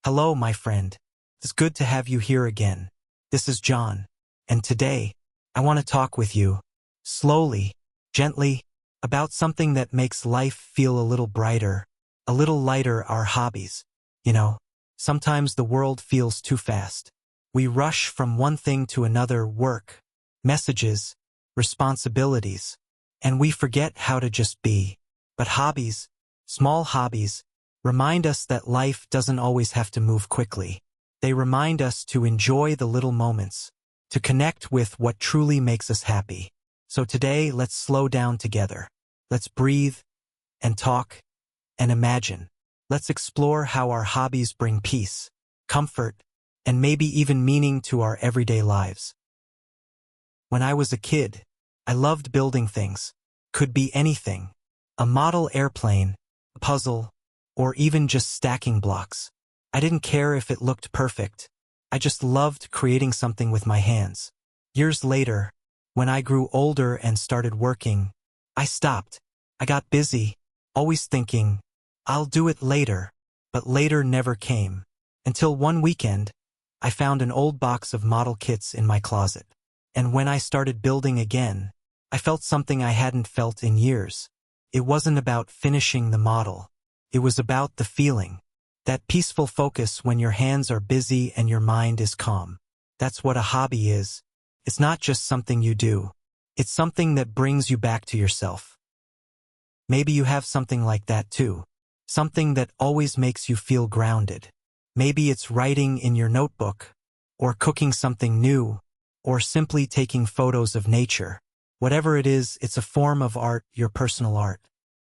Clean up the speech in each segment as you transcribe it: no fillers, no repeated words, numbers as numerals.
Hello, my friend. It's good to have you here again. This is John, and today, I want to talk with you, slowly, gently, about something that makes life feel a little brighter, a little lighter, our hobbies. Sometimes the world feels too fast. We rush from one thing to another, work, messages, responsibilities, and we forget how to just be. But hobbies, small hobbies, remind us that life doesn't always have to move quickly. They remind us to enjoy the little moments, to connect with what truly makes us happy. So today, let's slow down together. Let's breathe and talk and imagine. Let's explore how our hobbies bring peace, comfort, and maybe even meaning to our everyday lives. When I was a kid, I loved building things. Could be anything. A model airplane, a puzzle, or even just stacking blocks. I didn't care if it looked perfect. I just loved creating something with my hands. Years later, when I grew older and started working, I stopped. I got busy, always thinking, I'll do it later, but later never came. Until one weekend, I found an old box of model kits in my closet. And when I started building again, I felt something I hadn't felt in years. It wasn't about finishing the model. It was about the feeling. That peaceful focus when your hands are busy and your mind is calm. That's what a hobby is. It's not just something you do. It's something that brings you back to yourself. Maybe you have something like that too. Something that always makes you feel grounded. Maybe it's writing in your notebook, or cooking something new, or simply taking photos of nature. Whatever it is, it's a form of art, your personal art.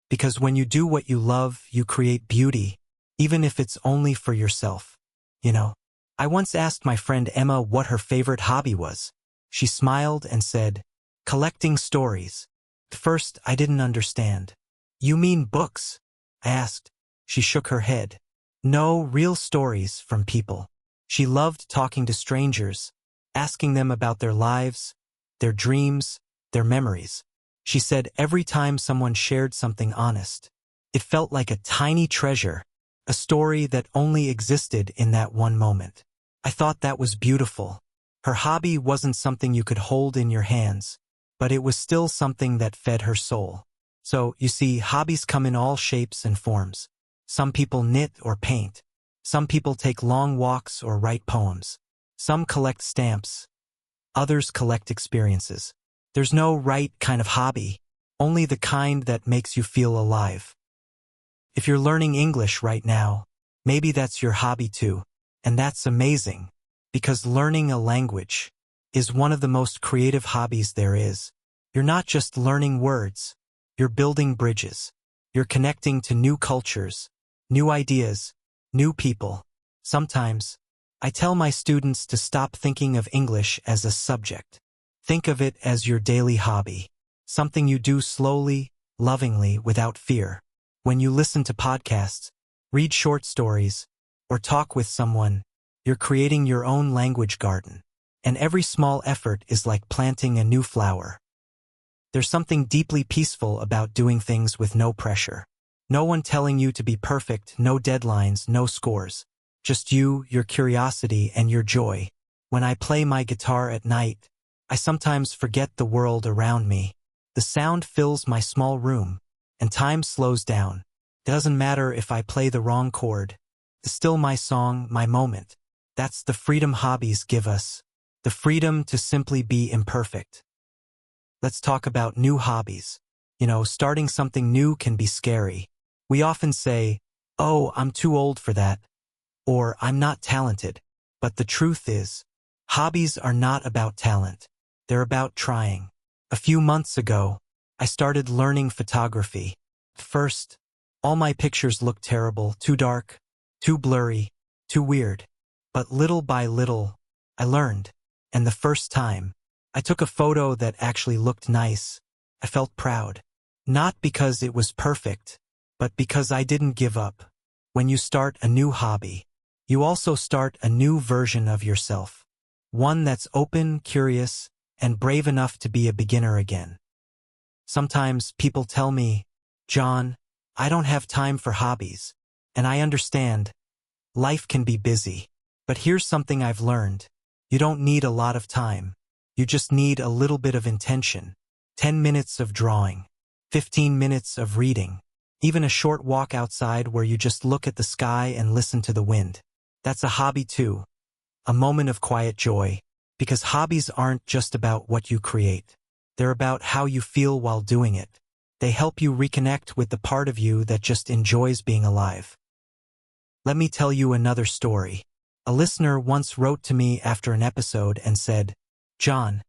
Because when you do what you love, you create beauty, even if it's only for yourself. I once asked my friend Emma what her favorite hobby was. She smiled and said, collecting stories. At first, I didn't understand. You mean books? I asked. She shook her head. No, real stories from people. She loved talking to strangers, asking them about their lives, their dreams, their memories. She said every time someone shared something honest, it felt like a tiny treasure, a story that only existed in that one moment. I thought that was beautiful. Her hobby wasn't something you could hold in your hands, but it was still something that fed her soul. So, you see, hobbies come in all shapes and forms. Some people knit or paint. Some people take long walks or write poems. Some collect stamps. Others collect experiences. There's no right kind of hobby, only the kind that makes you feel alive. If you're learning English right now, maybe that's your hobby too. And that's amazing, because learning a language is one of the most creative hobbies there is. You're not just learning words, you're building bridges. You're connecting to new cultures, new ideas, new people. Sometimes, I tell my students to stop thinking of English as a subject. Think of it as your daily hobby, something you do slowly, lovingly, without fear. When you listen to podcasts, read short stories, or talk with someone, you're creating your own language garden. And every small effort is like planting a new flower. There's something deeply peaceful about doing things with no pressure. No one telling you to be perfect, no deadlines, no scores. Just you, your curiosity, and your joy. When I play my guitar at night, I sometimes forget the world around me. The sound fills my small room, and time slows down. It doesn't matter if I play the wrong chord. It's still my song, my moment. That's the freedom hobbies give us. The freedom to simply be imperfect. Let's talk about new hobbies. Starting something new can be scary. We often say, oh, I'm too old for that, or I'm not talented. But the truth is, hobbies are not about talent. They're about trying. A few months ago, I started learning photography. First, all my pictures looked terrible, too dark, too blurry, too weird. But little by little, I learned. And the first time, I took a photo that actually looked nice. I felt proud. Not because it was perfect, but because I didn't give up. When you start a new hobby, you also start a new version of yourself. One that's open, curious, and brave enough to be a beginner again. Sometimes people tell me, John, I don't have time for hobbies. And I understand. Life can be busy. But here's something I've learned. You don't need a lot of time. You just need a little bit of intention. 10 minutes of drawing. 15 minutes of reading. Even a short walk outside where you just look at the sky and listen to the wind. That's a hobby too. A moment of quiet joy. Because hobbies aren't just about what you create. They're about how you feel while doing it. They help you reconnect with the part of you that just enjoys being alive. Let me tell you another story. A listener once wrote to me after an episode and said, "John,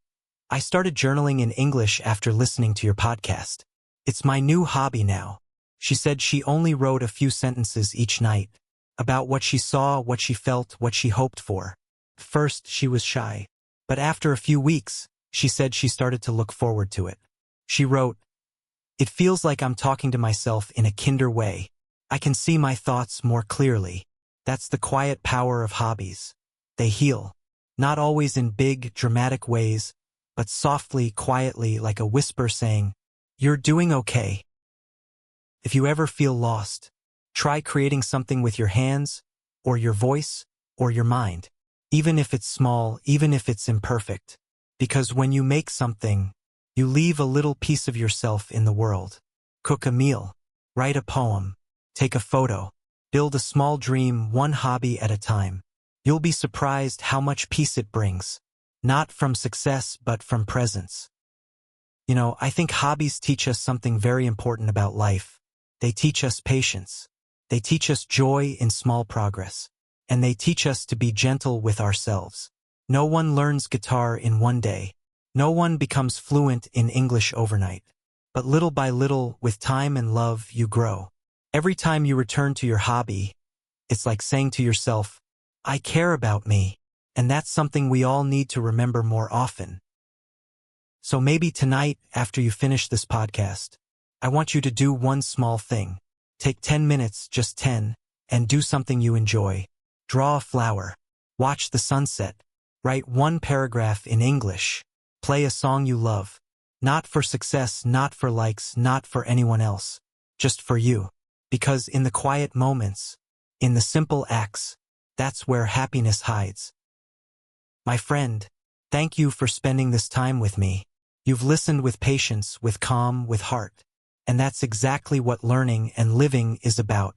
I started journaling in English after listening to your podcast. It's my new hobby now." She said she only wrote a few sentences each night about what she saw, what she felt, what she hoped for. First, she was shy. But after a few weeks, she said she started to look forward to it. She wrote, "It feels like I'm talking to myself in a kinder way. I can see my thoughts more clearly." That's the quiet power of hobbies. They heal. Not always in big, dramatic ways, but softly, quietly, like a whisper saying, "You're doing okay." If you ever feel lost, try creating something with your hands, or your voice, or your mind. Even if it's small, even if it's imperfect. Because when you make something, you leave a little piece of yourself in the world. Cook a meal, write a poem, take a photo, build a small dream, one hobby at a time. You'll be surprised how much peace it brings. Not from success, but from presence. You know, I think hobbies teach us something very important about life. They teach us patience. They teach us joy in small progress. And they teach us to be gentle with ourselves. No one learns guitar in one day. No one becomes fluent in English overnight. But little by little, with time and love, you grow. Every time you return to your hobby, it's like saying to yourself, "I care about me." And that's something we all need to remember more often. So maybe tonight, after you finish this podcast, I want you to do one small thing. Take 10 minutes, just 10, and do something you enjoy. Draw a flower. Watch the sunset. Write one paragraph in English. Play a song you love. Not for success, not for likes, not for anyone else. Just for you. Because in the quiet moments, in the simple acts, that's where happiness hides. My friend, thank you for spending this time with me. You've listened with patience, with calm, with heart. And that's exactly what learning and living is about.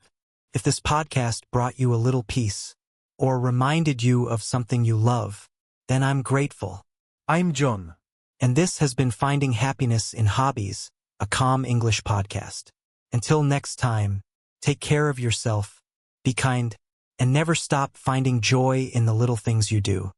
If this podcast brought you a little peace, or reminded you of something you love, then I'm grateful. I'm John. And this has been Finding Happiness in Hobbies, a Calm English podcast. Until next time, take care of yourself, be kind, and never stop finding joy in the little things you do.